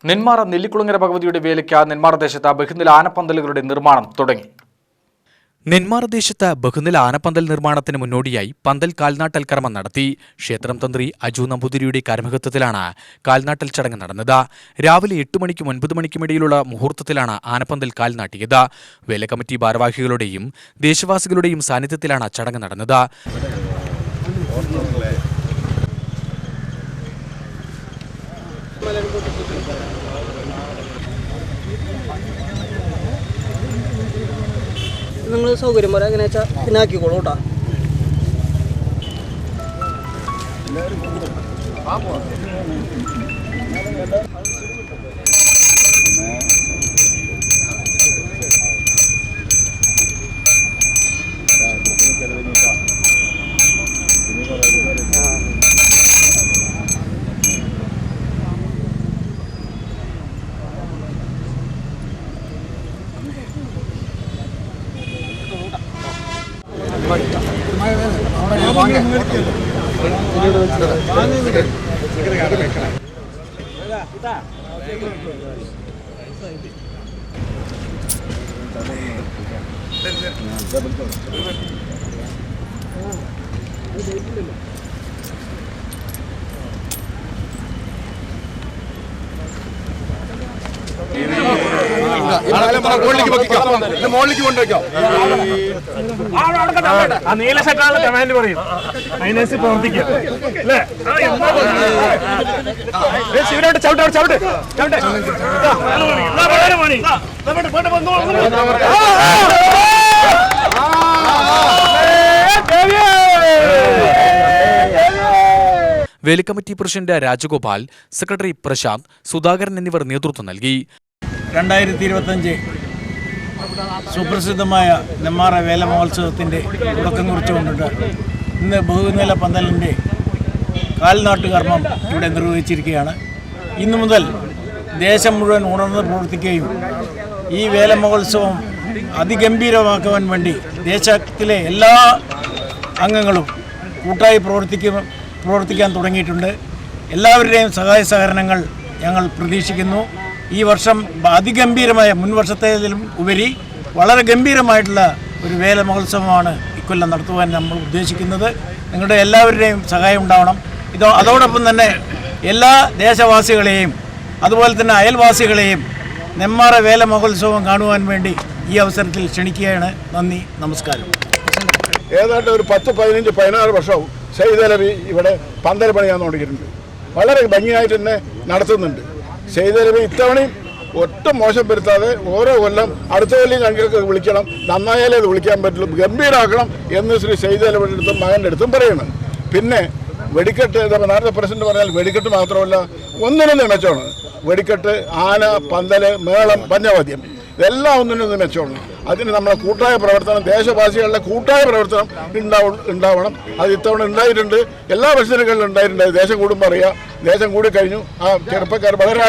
നെന്മാറ നെല്ലിക്കുളങ്ങര ഭഗവതിയുടെ വേലയ്ക്ക് നെന്മാറ ദേശത്ത് ബഹുനില ആനപ്പന്തലുകളുടെ നിർമ്മാണം തുടങ്ങി. നെന്മാറ ദേശത്ത് ബഹുനില ആനപ്പന്തൽ നിർമ്മാണത്തിന് മുന്നോടിയായി പന്തൽ കാൽനാട്ടൽ കർമ്മം നടത്തി. ക്ഷേത്രം തന്ത്രി അജു നമ്പൂതിരിയുടെ കാർമ്മികത്വത്തിലാണ് കാൽനാട്ടൽ ചടങ്ങ് നടന്നത്. രാവിലെ 8 മണിക്കും 9 മണിക്കും ഇടയിലുള്ള മുഹൂർത്തത്തിലാണ് ആനപ്പന്തൽ കാൽനാട്ടിയത്. വേല കമ്മിറ്റി ഭാരവാഹികളുടെയും ദേശവാസികളുടെയും സാന്നിധ്യത്തിലാണ് ചടങ്ങ് നടന്നത്. നിങ്ങൾ സൗകര്യം പോലെ എങ്ങനെ വെച്ചാൽ പിന്നെ ആക്കിക്കോളൂ കേട്ടോ. നീല ഷർട്ടാണ് കമാൻഡ് പറയും. അതിനനുസരിച്ച് പ്രവർത്തിക്കുക അല്ലേ? ശിവനോട്ട് ചവിട്ട് ചവിട്ട് ചവിട്ട്. വേലക്കമ്മിറ്റി പ്രസിഡന്റ് രാജഗോപാൽ, സെക്രട്ടറി പ്രശാന്ത്, സുധാകരൻ എന്നിവർ നേതൃത്വം നൽകി. 2025 സുപ്രസിദ്ധമായ നെന്മാറ വേല മഹോത്സവത്തിൻ്റെ തുടക്കം കുറിച്ചുകൊണ്ടിട്ട് ഇന്ന് ബഹുനില പന്തലിൻ്റെ കാൽനാട്ട് കർമ്മം ഇവിടെ നിർവഹിച്ചിരിക്കുകയാണ്. ഇന്നു മുതൽ ദേശം മുഴുവൻ ഉണർന്ന് പ്രവർത്തിക്കുകയും ഈ വേല മഹോത്സവം അതിഗംഭീരമാക്കുവാൻ വേണ്ടി ദേശത്തിലെ എല്ലാ അംഗങ്ങളും കൂട്ടായി പ്രവർത്തിക്കാൻ തുടങ്ങിയിട്ടുണ്ട്. എല്ലാവരുടെയും സഹായ സഹകരണങ്ങൾ ഞങ്ങൾ പ്രതീക്ഷിക്കുന്നു. ഈ വർഷം അതിഗംഭീരമായ മുൻവർഷത്തേതിലും ഉപരി വളരെ ഗംഭീരമായിട്ടുള്ള ഒരു വേല മഹോത്സവമാണ് ഇക്കൊല്ലം നടത്തുവാൻ നമ്മൾ ഉദ്ദേശിക്കുന്നത്. നിങ്ങളുടെ എല്ലാവരുടെയും സഹായം ഉണ്ടാവണം. അതോടൊപ്പം തന്നെ എല്ലാ ദേശവാസികളെയും അതുപോലെ തന്നെ അയൽവാസികളെയും നെന്മാറ വേല മഹോത്സവം കാണുവാൻ വേണ്ടി ഈ അവസരത്തിൽ ക്ഷണിക്കുകയാണ്. നന്ദി, നമസ്കാരം. ഏതാണ്ട് ഒരു 10-15-16 വർഷവും സെയ്തലവി ഇവിടെ പന്തൽ പണിയാൻ തുടങ്ങിയിട്ടുണ്ട്. വളരെ ഭംഗിയായിട്ട് തന്നെ നടത്തുന്നുണ്ട്. സെയ്തലവി ഇത്തവണയും ഒട്ടും മോശം വരുത്താതെ ഓരോ കൊല്ലം അടുത്ത കൊല്ലം ഞങ്ങൾക്ക് വിളിക്കണം, നന്നായാലേ അത് വിളിക്കാൻ പറ്റുള്ളൂ, ഗംഭീരാക്കണം എന്ന് ശ്രീ സെയ്തലവിയുടെ അടുത്തും മകൻ്റെ അടുത്തും പറയുന്നു. പിന്നെ വെടിക്കെട്ട്, നേരത്തെ പ്രസിഡന്റ് പറഞ്ഞാൽ വെടിക്കെട്ട് മാത്രമല്ല, ഒന്നിനൊന്ന് മെച്ചമാണ്. വെടിക്കെട്ട്, ആന, പന്തല്, മേളം, പഞ്ചവാദ്യം ഇതെല്ലാം ഒന്നിനൊന്ന് മെച്ചമാണ്. അതിന് നമ്മുടെ കൂട്ടായ പ്രവർത്തനം, ദേശവാസികളുടെ കൂട്ടായ പ്രവർത്തനം ഉണ്ടാവണം. അത് ഇത്തവണ ഉണ്ടായിട്ടുണ്ട്, എല്ലാ വർഷങ്ങളിലും ഉണ്ടായിട്ടുണ്ട്. ദേശം കൂടുമ്പോൾ അറിയാം, ദേശം കൂടി കഴിഞ്ഞു. ആ ചെറുപ്പക്കാർ വളരെ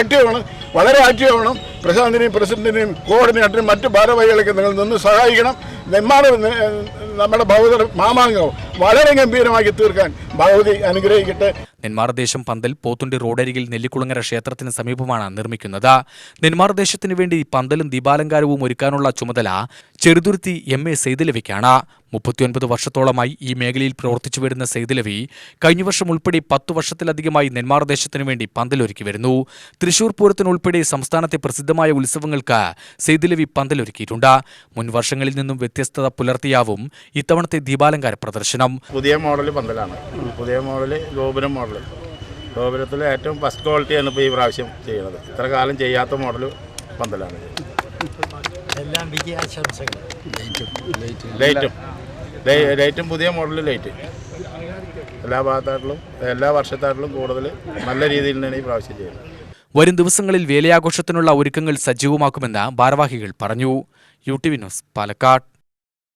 ആക്റ്റീവാണ്. പ്രശാന്തിനെയും പ്രസിഡന്റിനെയും കോർഡിനേറ്ററിനും മറ്റ് ഭാരവാഹികളൊക്കെ നിങ്ങൾ നിന്ന് സഹായിക്കണം. നമ്മുടെ ഭഗവതി മാമാങ്കവും വളരെ ഗംഭീരമാക്കി തീർക്കാൻ ഭഗവതി അനുഗ്രഹിക്കട്ടെ. നെന്മാറ ദേശം പന്തൽ പോത്തുണ്ടി റോഡരികിൽ നെല്ലിക്കുളങ്ങര ക്ഷേത്രത്തിന് സമീപമാണ് നിർമ്മിക്കുന്നത്. നെന്മാറ ദേശത്തിനു വേണ്ടി പന്തലും ദീപാലങ്കാരവും ഒരുക്കാനുള്ള ചുമതല ചെറുതുരുത്തി MA സെയ്തലവിക്കാണ്. 39 വർഷത്തോളമായി ഈ മേഖലയിൽ പ്രവർത്തിച്ചു വരുന്ന സെയ്തലവി കഴിഞ്ഞ വർഷം ഉൾപ്പെടെ 10 വർഷത്തിലധികമായി നെന്മാറ ദേശത്തിനു വേണ്ടി പന്തലൊരുക്കി വരുന്നു. തൃശൂർ പൂരത്തിനുൾപ്പെടെ സംസ്ഥാനത്തെ പ്രസിദ്ധമായ ഉത്സവങ്ങൾക്ക് സെയ്തലവി പന്തലൊരുക്കിയിട്ടുണ്ട്. മുൻ വർഷങ്ങളിൽ നിന്നും വ്യത്യസ്തത പുലർത്തിയാവും ഇത്തവണത്തെ ദീപാലങ്കാര പ്രദർശനം. പുതിയ മോഡൽ പന്തലാണ്. പുതിയ മോഡൽ ഗോപുരം മോഡൽ. ഗോപുരത്തിൽ ഏറ്റവും ഫസ്റ്റ് ക്വാളിറ്റിയാണ് ഇപ്പോൾ ഈ പ്രാവശ്യം ചെയ്യുന്നത്. ഇത്ര കാലം ചെയ്യാത്ത മോഡൽ പന്തലാണ്. ലൈറ്റും പുതിയ മോഡൽ ലൈറ്റ് എല്ലാ ഭാഗത്തായിട്ടും എല്ലാ വർഷത്തായിട്ടും കൂടുതൽ നല്ല രീതിയിൽ തന്നെ ഈ പ്രാവശ്യം ചെയ്യുന്നത്. വരും ദിവസങ്ങളിൽ വേലയാഘോഷത്തിനുള്ള ഒരുക്കങ്ങൾ സജീവമാക്കുമെന്ന് ഭാരവാഹികൾ പറഞ്ഞു. UTV news, Palakkad.